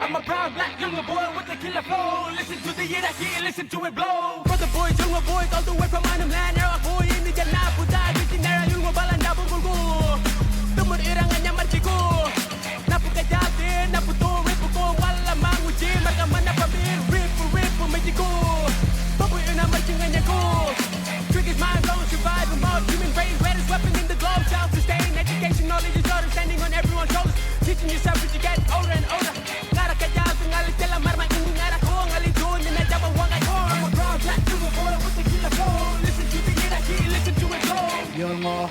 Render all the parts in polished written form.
I'm a proud black younger boy with a killer flow. Listen to the hierarchy, listen to it blow. Brother boys, younger boys, all the way from Arnhem Land. Era boy in the Jannah, Buddha, Visionary, younger balanda, bumulgo. Tumur irangannya marchigo. Napu kajate, napu to, ripu ko, wala manguji, makamana pamir, ripu, magico. Babu ina marchingannya ko. Triggers mind blown, survival mode, human brain, greatest weapon in the globe. Self-sustained education, knowledge is order, standing on everyone's shoulders. Teaching yourself as you get older and older. You're more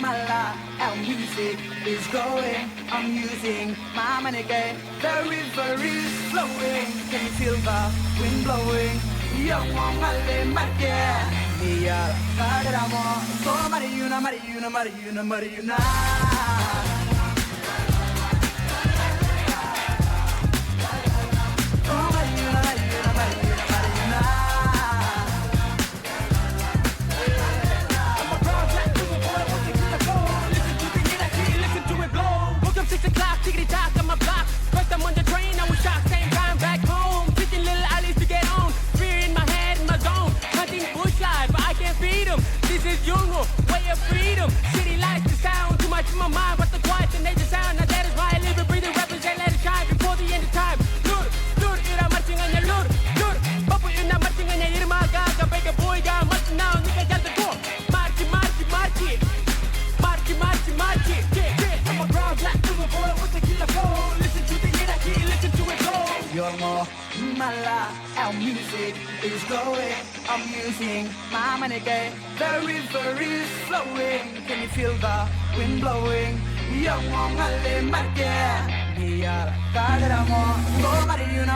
mala, our music is growing. I'm using my money game. The river is flowing. Can you feel the wind blowing? Young one, male, magia. Mia, Kaderamo. So, Mariuna. Way of freedom, city lights, the sound too much in my mind, but the quiet, the nature sound. Now that is why I live and breathe and represent, let it shine before the end of time. Lur, ira marching on your lur. Papu ina marching on your irma gaga, bega boy ga marching now, nigga got the door. Marchi. Yeah. I'm a proud black little boy with a killer flow. Listen to the hierarchy, listen to it blow. You're more mala, our music is growing. I'm using my money game. The river is flowing. Can you feel the wind blowing? Young one, male, magia. Mia, Kaderamo. Oh, Mariuna.